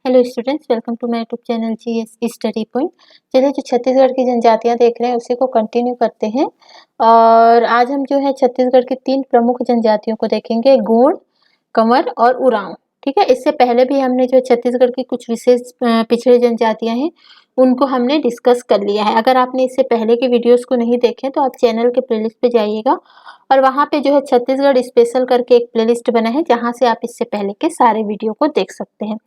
Hello students, welcome to my YouTube channel GS study point. चलिए, जो छत्तीसगढ़ की जनजातियां देख रहे हैं उसी को कंटिन्यू करते हैं। और आज हम जो है छत्तीसगढ़ की 3 प्रमुख जनजातियों को देखेंगे, गोंड, कंवर और उरांव। ठीक है, इससे पहले भी हमने जो छत्तीसगढ़ की कुछ विशेष पिछड़ी जनजातियां हैं उनको हमने डिस्कस कर लिया है। अगर आपने इससे पहले के वीडियोस को नहीं देखे तो आप चैनल के प्लेलिस्ट पे जाइएगा और वहाँ पे जो है छत्तीसगढ़ स्पेशल करके एक प्लेलिस्ट बना है जहाँ से आप इससे पहले के सारे वीडियो को देख सकते हैं।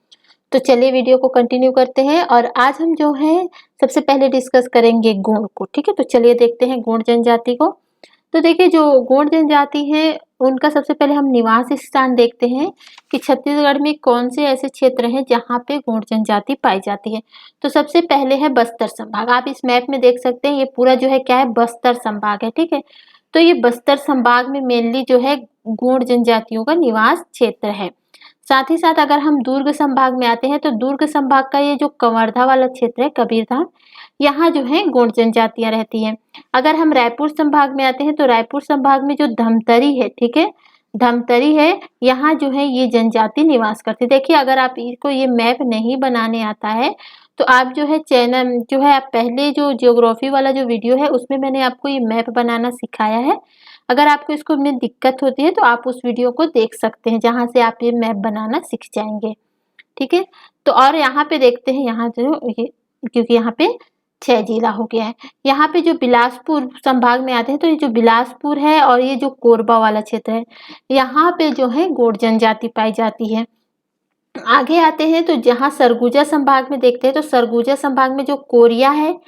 तो चलिए वीडियो को कंटिन्यू करते हैं और आज हम जो है सबसे पहले डिस्कस करेंगे गोंड को। ठीक है, तो चलिए देखते हैं गोंड जनजाति को। तो देखिए, जो गोंड जनजाति है उनका सबसे पहले हम निवास स्थान देखते हैं कि छत्तीसगढ़ में कौन से ऐसे क्षेत्र हैं जहाँ पे गोंड जनजाति पाई जाती है। तो सबसे पहले है बस्तर संभाग। आप इस मैप में देख सकते हैं, ये पूरा जो है क्या है, बस्तर संभाग है। ठीक है, तो ये बस्तर संभाग में मेनली जो है गोंड जनजातियों का निवास क्षेत्र है। साथ ही साथ अगर हम दुर्ग संभाग में आते हैं तो दुर्ग संभाग का ये जो कवर्धा वाला क्षेत्र है, कबीरधाम, यहाँ जो है गोंड जनजातियां रहती हैं। अगर हम रायपुर संभाग में आते हैं तो रायपुर संभाग में जो धमतरी है, ठीक है, धमतरी है, यहाँ जो है ये जनजाति निवास करती है। देखिए, अगर आप इसको ये मैप नहीं बनाने आता है तो आप जो है चैनल जो है, आप पहले जो ज्योग्राफी वाला जो वीडियो है उसमें मैंने आपको ये मैप बनाना सिखाया है। अगर आपको इसको में दिक्कत होती है तो आप उस वीडियो को देख सकते हैं जहाँ से आप ये मैप बनाना सीख जाएंगे। ठीक है, तो और यहाँ पे देखते हैं, यहाँ जो ये, क्योंकि यहाँ पे 6 जिला हो गया है। यहाँ पे जो बिलासपुर संभाग में आते हैं तो ये जो बिलासपुर है और ये जो कोरबा वाला क्षेत्र है, यहाँ पे जो है गोंड जनजाति पाई जाती है। आगे आते हैं तो जहाँ सरगुजा संभाग में देखते हैं तो सरगुजा संभाग में जो कोरिया है,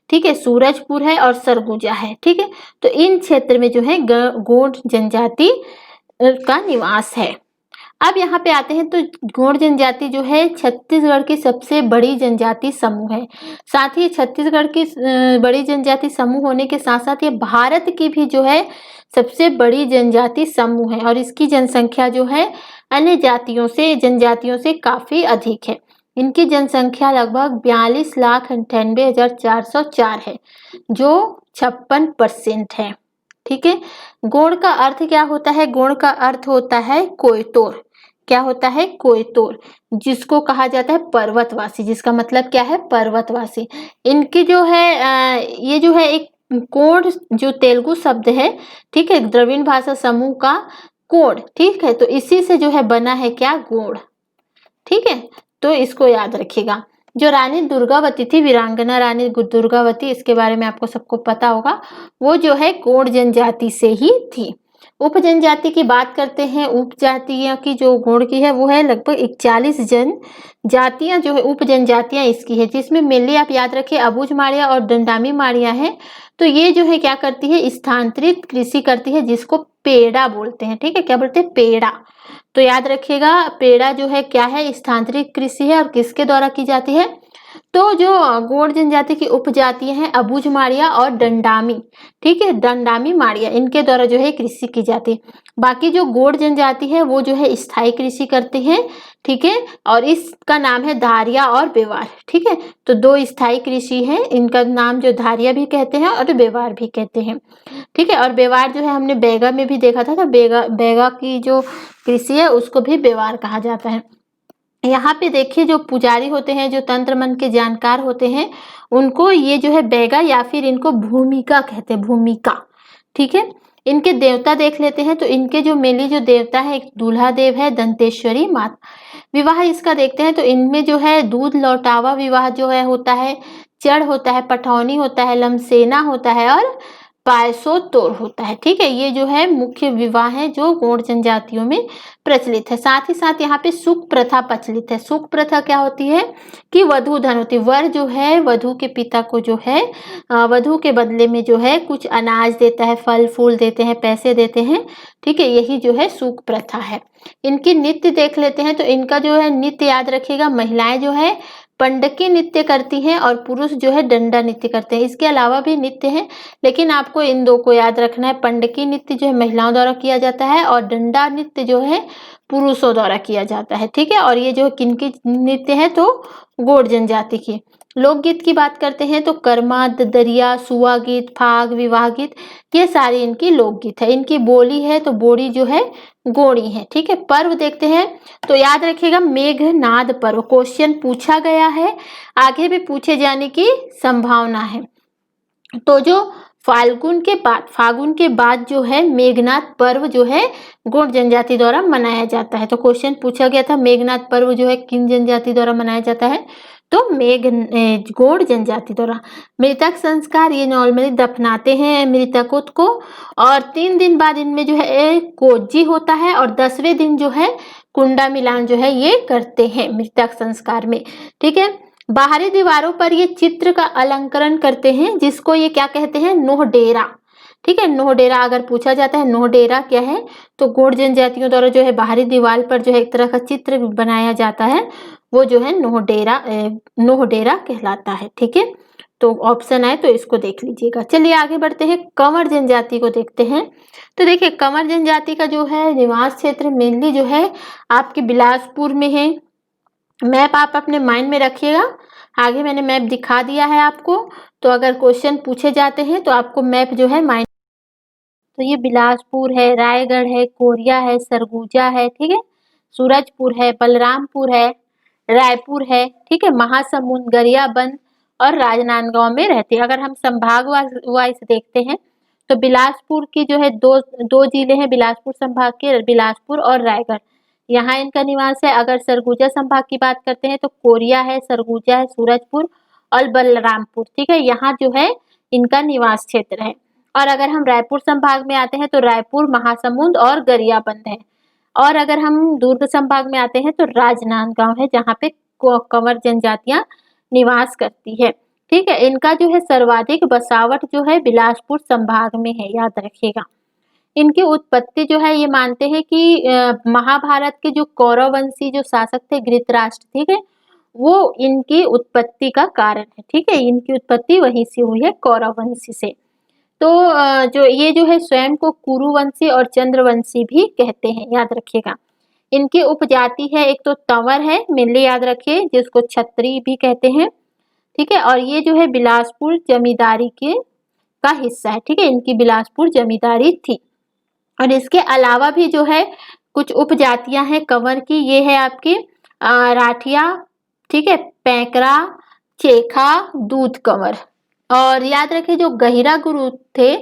ठीक है, सूरजपुर है और सरगुजा है। ठीक है, तो इन क्षेत्र में जो है गोंड जनजाति का निवास है। अब यहाँ पे आते हैं तो गोंड जनजाति जो है छत्तीसगढ़ की सबसे बड़ी जनजाति समूह है। साथ ही छत्तीसगढ़ की बड़ी जनजाति समूह होने के साथ साथ ये भारत की भी जो है सबसे बड़ी जनजाति समूह है और इसकी जनसंख्या जो है अन्य जातियों से जनजातियों से काफी अधिक है। इनकी जनसंख्या लगभग 42,98,404 है, जो 56% है। ठीक है, गोंड का अर्थ क्या होता है? गोंड का अर्थ होता है कोयतोर। क्या होता है? कोयतोर, जिसको कहा जाता है पर्वतवासी, जिसका मतलब क्या है? पर्वतवासी। इनकी जो है ये जो है एक कोड जो तेलुगु शब्द है, ठीक है, द्रविड़ भाषा समूह का कोड, ठीक है, तो इसी से जो है बना है क्या? गोंड। ठीक है, तो इसको याद रखिएगा। जो रानी दुर्गावती थी, वीरांगना रानी दुर्गावती, इसके बारे में आपको सबको पता होगा, वो जो है गोंड जनजाति से ही थी। उप जनजाति की बात करते हैं। उप जातियां की जो गोंड की है वो है लगभग 41 जनजातियां जो है उप जनजातियां इसकी है, जिसमें मेनली आप याद रखिए अबुझ माड़िया और दंडामी माड़िया है। तो ये जो है क्या करती है? स्थानांतरित कृषि करती है, जिसको पेड़ा बोलते हैं। ठीक है, क्या बोलते हैं? पेड़ा। तो याद रखिएगा, पेड़ा जो है क्या है? स्थानांतरित कृषि है और किसके द्वारा की जाती है? तो जो गोंड जनजाति की उपजातियां हैं अबुझ माड़िया और दंडामी, ठीक है, दंडामी माड़िया, इनके द्वारा जो है कृषि की जाती है। बाकी जो गोंड जनजाति है वो जो है स्थायी कृषि करते हैं। ठीक है, और इसका नाम है धारिया और बेवार। ठीक है, तो 2 स्थायी कृषि है, इनका नाम जो धारिया भी कहते हैं और बेवार भी कहते हैं। ठीक है, और बेवार जो है हमने बैगा में भी देखा था, तो बैगा की जो कृषि है उसको भी बेवार कहा जाता है। यहाँ पे देखिए, जो पुजारी होते हैं, जो तंत्र मंत्र के जानकार होते हैं, उनको ये जो है बैगा या फिर इनको भूमिका कहते हैं, भूमिका। ठीक है, इनके देवता देख लेते हैं। तो इनके जो मेनली जो देवता है, एक दूल्हा देव है, दंतेश्वरी माता। विवाह इसका देखते हैं तो इनमें जो है दूध लौटावा विवाह जो है होता है, चढ़ होता है, पठौनी होता है, लमसेना होता है और पायसो तोड़ होता है। ठीक है, ये जो है मुख्य विवाह है जो गोंड जनजातियों में प्रचलित है। साथ ही साथ यहाँ पे सुख प्रथा प्रचलित है। सुख प्रथा क्या होती है? कि वधु धन होती है। वर जो है वधु के पिता को जो है वधु के बदले में जो है कुछ अनाज देता है, फल फूल देते हैं, पैसे देते हैं। ठीक है, यही जो है सुख प्रथा है। इनकी नृत्य देख लेते हैं। तो इनका जो है नृत्य याद रखिएगा, महिलाएं जो है पंडकी नृत्य करती हैं और पुरुष जो है डंडा नृत्य करते हैं। इसके अलावा भी नृत्य है, लेकिन आपको इन 2 को याद रखना है। पंडकी नृत्य जो है महिलाओं द्वारा किया जाता है और डंडा नृत्य जो है पुरुषों द्वारा किया जाता है। ठीक है, और ये जो किनकी नृत्य है? तो गोंड जनजाति की। लोकगीत की बात करते हैं तो कर्मा, दरिया, सुआ गीत, फाग, विवाह गीत, ये सारी इनकी लोकगीत है। इनकी बोली है तो बोली जो है गोड़ी है। ठीक है, पर्व देखते हैं तो याद रखिएगा मेघनाद पर्व क्वेश्चन पूछा गया है, आगे भी पूछे जाने की संभावना है। तो जो फागुन के बाद जो है मेघनाद पर्व जो है गोंड जनजाति द्वारा मनाया जाता है। तो क्वेश्चन पूछा गया था मेघनाद पर्व जो है किन जनजाति द्वारा मनाया जाता है, तो गोंड जनजाति द्वारा। मृतक संस्कार, ये नॉर्मली दफनाते हैं मृतकों को, और 3 दिन बाद इनमें जो है कोज्जी होता है, और 10वें दिन जो है कुंडा मिलान जो है ये करते हैं मृतक संस्कार में। ठीक है, बाहरी दीवारों पर ये चित्र का अलंकरण करते हैं, जिसको ये क्या कहते हैं, नोहडेरा। ठीक है, नोहडेरा अगर पूछा जाता है नोहडेरा क्या है, तो गोंड जनजातियों द्वारा जो है बाहरी दीवार पर जो है एक तरह का चित्र बनाया जाता है, वो जो है नोहडेरा कहलाता है। ठीक है, तो ऑप्शन आए तो इसको देख लीजिएगा। चलिए आगे बढ़ते हैं, कंवर जनजाति को देखते हैं। तो देखिए कंवर जनजाति का जो है निवास क्षेत्र मेनली जो है आपके बिलासपुर में है। मैप आप अपने माइंड में रखिएगा, आगे मैंने मैप दिखा दिया है आपको, तो अगर क्वेश्चन पूछे जाते हैं तो आपको मैप जो है माइंड। तो ये बिलासपुर है, रायगढ़ है, कोरिया है, सरगुजा है, ठीक है, सूरजपुर है, बलरामपुर है, रायपुर है, ठीक है, महासमुंद, गरियाबंद और राजनांदगांव में रहते हैं। अगर हम संभाग वाइज देखते हैं तो बिलासपुर की जो है दो जिले हैं बिलासपुर संभाग के, बिलासपुर और रायगढ़, यहाँ इनका निवास है। अगर सरगुजा संभाग की बात करते हैं तो कोरिया है, सरगुजा है, सूरजपुर और बलरामपुर, ठीक है, यहाँ जो है इनका निवास क्षेत्र है। और अगर हम रायपुर संभाग में आते हैं तो रायपुर, महासमुंद और गरियाबंद है। और अगर हम दुर्ग संभाग में आते हैं तो राजनांदगांव है, जहाँ पे कंवर जनजातियां निवास करती है। ठीक है, इनका जो है सर्वाधिक बसावट जो है बिलासपुर संभाग में है, याद रखिएगा। इनकी उत्पत्ति जो है ये मानते हैं कि महाभारत के जो कौरव वंशी जो शासक थे धृतराष्ट्र, ठीक है, वो इनकी उत्पत्ति का कारण है। ठीक है, इनकी उत्पत्ति वहीं से हुई है, कौरव वंशी से। तो जो ये जो है स्वयं को कुरुवंशी और चंद्रवंशी भी कहते हैं, याद रखिएगा। इनकी उपजाति है एक तो तंवर है, मेनली याद रखिए, जिसको छत्री भी कहते हैं। ठीक है, और ये जो है बिलासपुर जमींदारी के का हिस्सा है। ठीक है, इनकी बिलासपुर जमींदारी थी। और इसके अलावा भी जो है कुछ उपजातियां हैं कंवर की, ये है आपकी राठिया, ठीक है, पैंकरा, चेखा, दूध कंवर। और याद रखें जो गहिरा गुरु थे,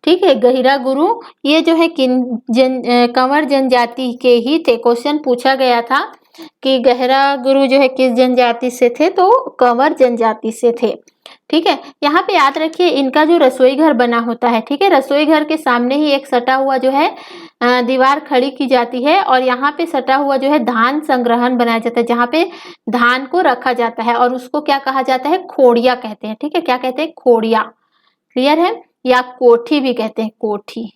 ठीक है, गहिरा गुरु ये जो है कंवर जनजाति के ही थे। क्वेश्चन पूछा गया था कि गहरा गुरु जो है किस जनजाति से थे, तो कंवर जनजाति से थे। ठीक है, यहाँ पे याद रखिए इनका जो रसोई घर बना होता है, ठीक है, रसोई घर के सामने ही एक सटा हुआ जो है दीवार खड़ी की जाती है, और यहाँ पे सटा हुआ जो है धान संग्रहण बनाया जाता है, जहाँ पे धान को रखा जाता है, और उसको क्या कहा जाता है, खोड़िया कहते हैं। ठीक है, क्या कहते हैं, खोड़िया, क्लियर है, या कोठी भी कहते हैं, कोठी।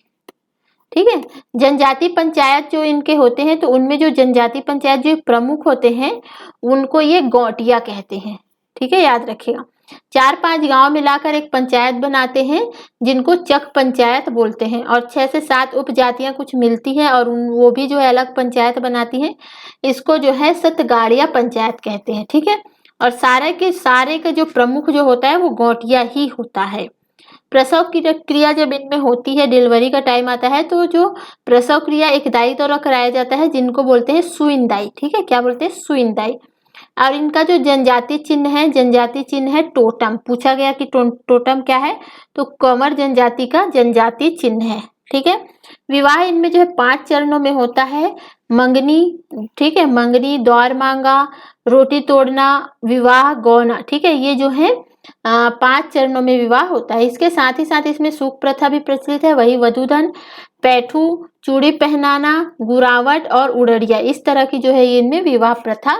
ठीक है, जनजाति पंचायत जो इनके होते हैं, तो उनमें जो जनजाति पंचायत जो प्रमुख होते हैं उनको ये गौटिया कहते हैं। ठीक है, याद रखिएगा। 4-5 गांव मिलाकर एक पंचायत बनाते हैं, जिनको चक पंचायत बोलते हैं, और 6 से 7 उपजातियां कुछ मिलती हैं और वो भी जो है अलग पंचायत बनाती हैं, इसको जो है सतगाड़िया पंचायत कहते हैं। ठीक है, और सारे के जो प्रमुख जो होता है वो गौटिया ही होता है। प्रसव की क्रिया जब इनमें होती है, डिलीवरी का टाइम आता है, तो जो प्रसव क्रिया एक दाई द्वारा कराया जाता है, जिनको बोलते हैं सुइंदाई। ठीक है, क्या बोलते हैं, सुइंदाई। और इनका जो जनजाति चिन्ह है टोटम। पूछा गया कि टोटम क्या है, तो कंवर जनजाति का जनजाति चिन्ह है। ठीक है, विवाह इनमें जो है 5 चरणों में होता है। मंगनी, ठीक है, मंगनी, द्वार मांगा, रोटी तोड़ना, विवाह, गौना। ठीक है, ये जो है 5 चरणों में विवाह होता है। इसके साथ ही साथ इसमें सूख प्रथा भी प्रचलित है, वही वधूधन, पैठू, चूड़ी पहनाना, गुरावट और उड़ड़िया, इस तरह की जो है इनमें विवाह प्रथा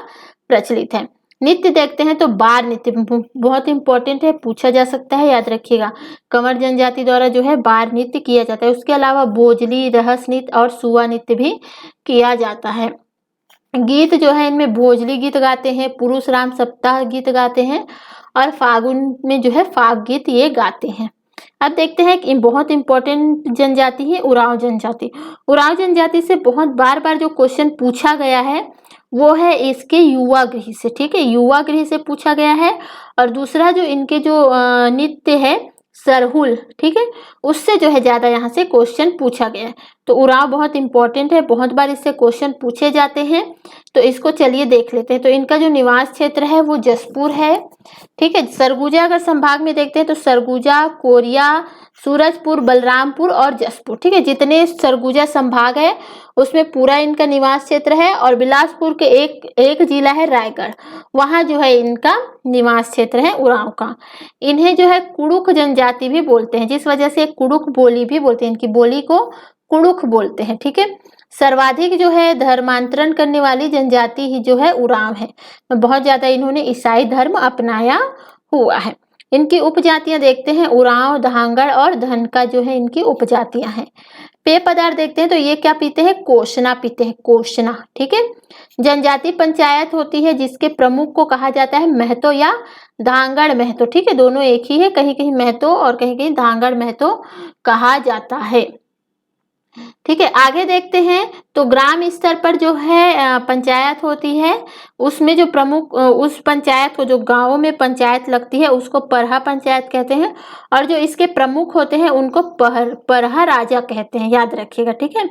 प्रचलित है। नृत्य देखते हैं तो बार नृत्य बहुत इंपॉर्टेंट है, पूछा जा सकता है, याद रखिएगा। कंवर जनजाति द्वारा जो है बार नृत्य किया जाता है। उसके अलावा बोजली, रहस नृत्य और सुआ नृत्य भी किया जाता है। गीत जो है इनमें भोजली गीत गाते हैं, पुरुष राम सप्ताह गीत गाते हैं, और फागुन में जो है फाग गीत ये गाते हैं। अब देखते हैं कि बहुत इंपॉर्टेंट जनजाति है उरांव जनजाति। उरांव जनजाति से बहुत बार जो क्वेश्चन पूछा गया है वो है इसके युवा गृह से, ठीक है, युवा गृह से पूछा गया है। और दूसरा जो इनके जो नृत्य है सरहुल, ठीक है, उससे जो है ज्यादा यहाँ से क्वेश्चन पूछा गया है। तो उरांव बहुत इंपॉर्टेंट है, बहुत बार इससे क्वेश्चन पूछे जाते हैं। तो इसको चलिए देख लेते हैं। तो इनका जो निवास क्षेत्र है वो जसपुर है, ठीक है। सरगुजा अगर संभाग में देखते हैं तो सरगुजा, कोरिया, सूरजपुर, बलरामपुर और जसपुर, ठीक है, जितने सरगुजा संभाग है उसमें पूरा इनका निवास क्षेत्र है। और बिलासपुर के एक जिला है रायगढ़, वहां जो है इनका निवास क्षेत्र है उरांव का। इन्हें जो है कुड़ुक जनजाति भी बोलते हैं, जिस वजह से कुड़ुक बोली भी बोलते हैं, इनकी बोली को कुड़ुक बोलते हैं, ठीक है। सर्वाधिक जो है धर्मांतरण करने वाली जनजाति ही जो है उरांव है। तो बहुत ज्यादा इन्होंने ईसाई धर्म अपनाया हुआ है। इनकी उपजातियां देखते हैं, उरांव, धांगड़ और धनका जो है इनकी उपजातियां हैं। पेय पदार्थ देखते हैं तो ये क्या पीते हैं, कोशना पीते हैं, कोशना, ठीक है। जनजाति पंचायत होती है जिसके प्रमुख को कहा जाता है महतो या धांगड़ महतो, ठीक है, दोनों एक ही है, कहीं कहीं महतो और कहीं कहीं धांगड़ महतो कहा जाता है, ठीक है। आगे देखते हैं तो ग्राम स्तर पर जो है पंचायत होती है, उसमें जो प्रमुख उस पंचायत को, जो गांवों में पंचायत लगती है उसको परहा पंचायत कहते हैं। और जो इसके प्रमुख होते हैं उनको परहा राजा कहते हैं, याद रखिएगा, ठीक है।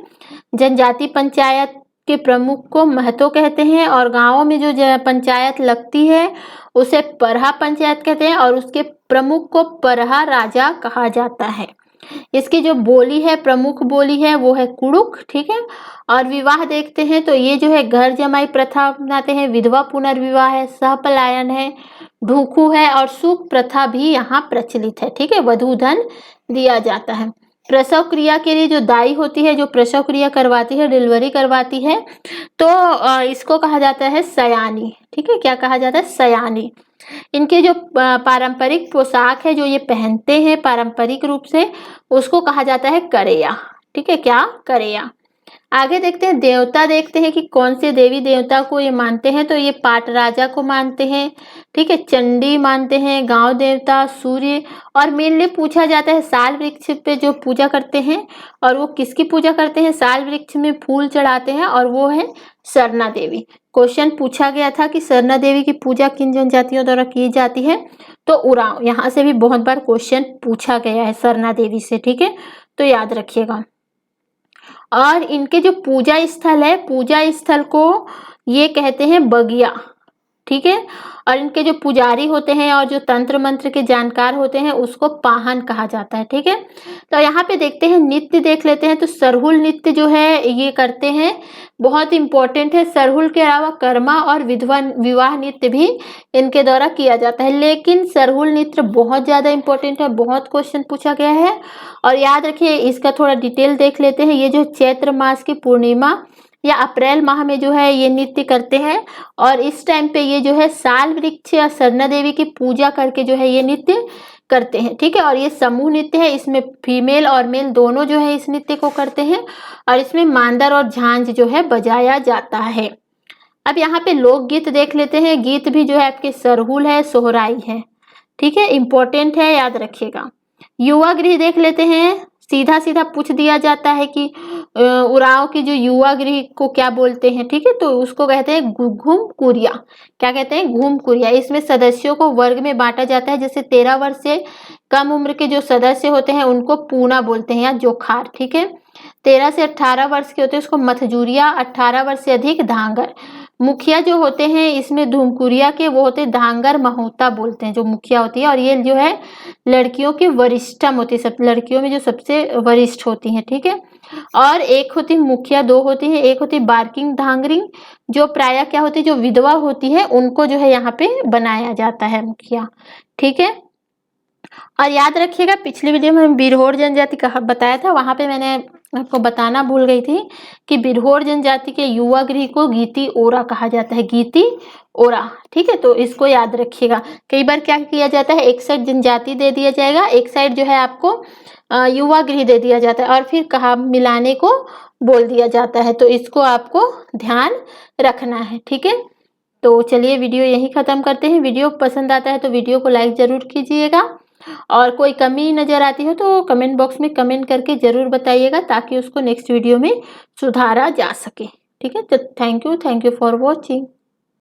जनजाति पंचायत के प्रमुख को महतो कहते हैं और गांवों में जो पंचायत लगती है उसे परहा पंचायत कहते हैं और उसके प्रमुख को परहा राजा कहा जाता है। इसकी जो बोली है, प्रमुख बोली है, वो है कुड़ुक, ठीक है। और विवाह देखते हैं तो ये जो है घर जमाई प्रथा अपनाते हैं, विधवा पुनर्विवाह है, सहपलायन है, ढूखू है और सुख प्रथा भी यहाँ प्रचलित है, ठीक है, वधू धन दिया जाता है। प्रसव क्रिया के लिए जो दाई होती है, जो प्रसव क्रिया करवाती है, डिलीवरी करवाती है, तो इसको कहा जाता है सयानी, ठीक है। क्या कहा जाता है, सयानी। इनके जो पारंपरिक पोशाक है जो ये पहनते हैं पारंपरिक रूप से, उसको कहा जाता है करेया, ठीक है, क्या, करेया। आगे देखते हैं, देवता देखते हैं कि कौन से देवी देवता को ये मानते हैं। तो ये पाट राजा को मानते हैं, ठीक है, चंडी मानते हैं, गांव देवता, सूर्य, और मेनली पूछा जाता है साल वृक्ष पे जो पूजा करते हैं। और वो किसकी पूजा करते हैं, साल वृक्ष में फूल चढ़ाते हैं, और वो है सरना देवी। क्वेश्चन पूछा गया था कि सरना देवी की पूजा किन जनजातियों द्वारा की जाती है, तो उरांव, यहाँ से भी बहुत बार क्वेश्चन पूछा गया है सरना देवी से, ठीक है, तो याद रखिएगा। और इनके जो पूजा स्थल है, पूजा स्थल को ये कहते हैं बगिया, ठीक है। और इनके जो पुजारी होते हैं और जो तंत्र मंत्र के जानकार होते हैं उसको पाहन कहा जाता है, ठीक है। तो यहाँ पे देखते हैं, नृत्य देख लेते हैं। तो सरहुल नृत्य जो है ये करते हैं, बहुत इंपॉर्टेंट है। सरहुल के अलावा कर्मा और विधवा विवाह नृत्य भी इनके द्वारा किया जाता है, लेकिन सरहुल नृत्य बहुत ज्यादा इंपॉर्टेंट है, बहुत क्वेश्चन पूछा गया है। और याद रखिए, इसका थोड़ा डिटेल देख लेते हैं। ये जो चैत्र मास की पूर्णिमा या अप्रैल माह में जो है ये नृत्य करते हैं, और इस टाइम पे ये जो है साल वृक्ष या सरना देवी की पूजा करके जो है ये नृत्य करते हैं, ठीक है। और ये समूह नृत्य है, इसमें फीमेल और मेल दोनों जो है इस नृत्य को करते हैं, और इसमें मांदर और झांझ जो है बजाया जाता है। अब यहाँ पे लोकगीत देख लेते हैं। गीत भी जो है आपके सरहुल है, सोहराई है, ठीक है, इंपॉर्टेंट है, याद रखिएगा। युवा गृह देख लेते हैं। सीधा सीधा पूछ दिया जाता है कि उरांव की जो युवा गृह को क्या बोलते हैं, ठीक है, तो उसको कहते हैं घूम कुरिया। क्या कहते हैं, घूम कुरिया। इसमें सदस्यों को वर्ग में बांटा जाता है, जैसे 13 वर्ष से कम उम्र के जो सदस्य होते हैं उनको पूना बोलते हैं या जोखार, ठीक है। 13 से 18 वर्ष के होते हैं उसको मथजूरिया, 18 वर्ष से अधिक धांगर। मुखिया जो होते हैं इसमें धूमकुरिया के, वो होते हैं धांगर महोता बोलते हैं, जो मुखिया होती है। और ये जो है लड़कियों की वरिष्ठम होती है, सब लड़कियों में जो सबसे वरिष्ठ होती हैं, ठीक है। और एक होती है मुखिया, दो होती है, एक होती है बार्किंग धांगरिंग, जो प्रायः क्या होती है, जो विधवा होती है उनको जो है यहाँ पे बनाया जाता है मुखिया, ठीक है। और याद रखिएगा, पिछली वीडियो में हम बिरहोर जनजाति का बताया था, वहां पे मैंने आपको बताना भूल गई थी कि बिरहोर जनजाति के युवा गृह को गीती ओरा कहा जाता है, गीती ओरा, ठीक है। तो इसको याद रखिएगा। कई बार क्या किया जाता है, एक साइड जनजाति दे दिया जाएगा, एक साइड जो है आपको युवा गृह दे दिया जाता है, और फिर कहा मिलाने को बोल दिया जाता है। तो इसको आपको ध्यान रखना है, ठीक है। तो चलिए वीडियो यहीं खत्म करते हैं। वीडियो पसंद आता है तो वीडियो को लाइक जरूर कीजिएगा, और कोई कमी नजर आती हो तो कमेंट बॉक्स में कमेंट करके जरूर बताइएगा, ताकि उसको नेक्स्ट वीडियो में सुधारा जा सके। ठीक है, तो थैंक यू फॉर वॉचिंग।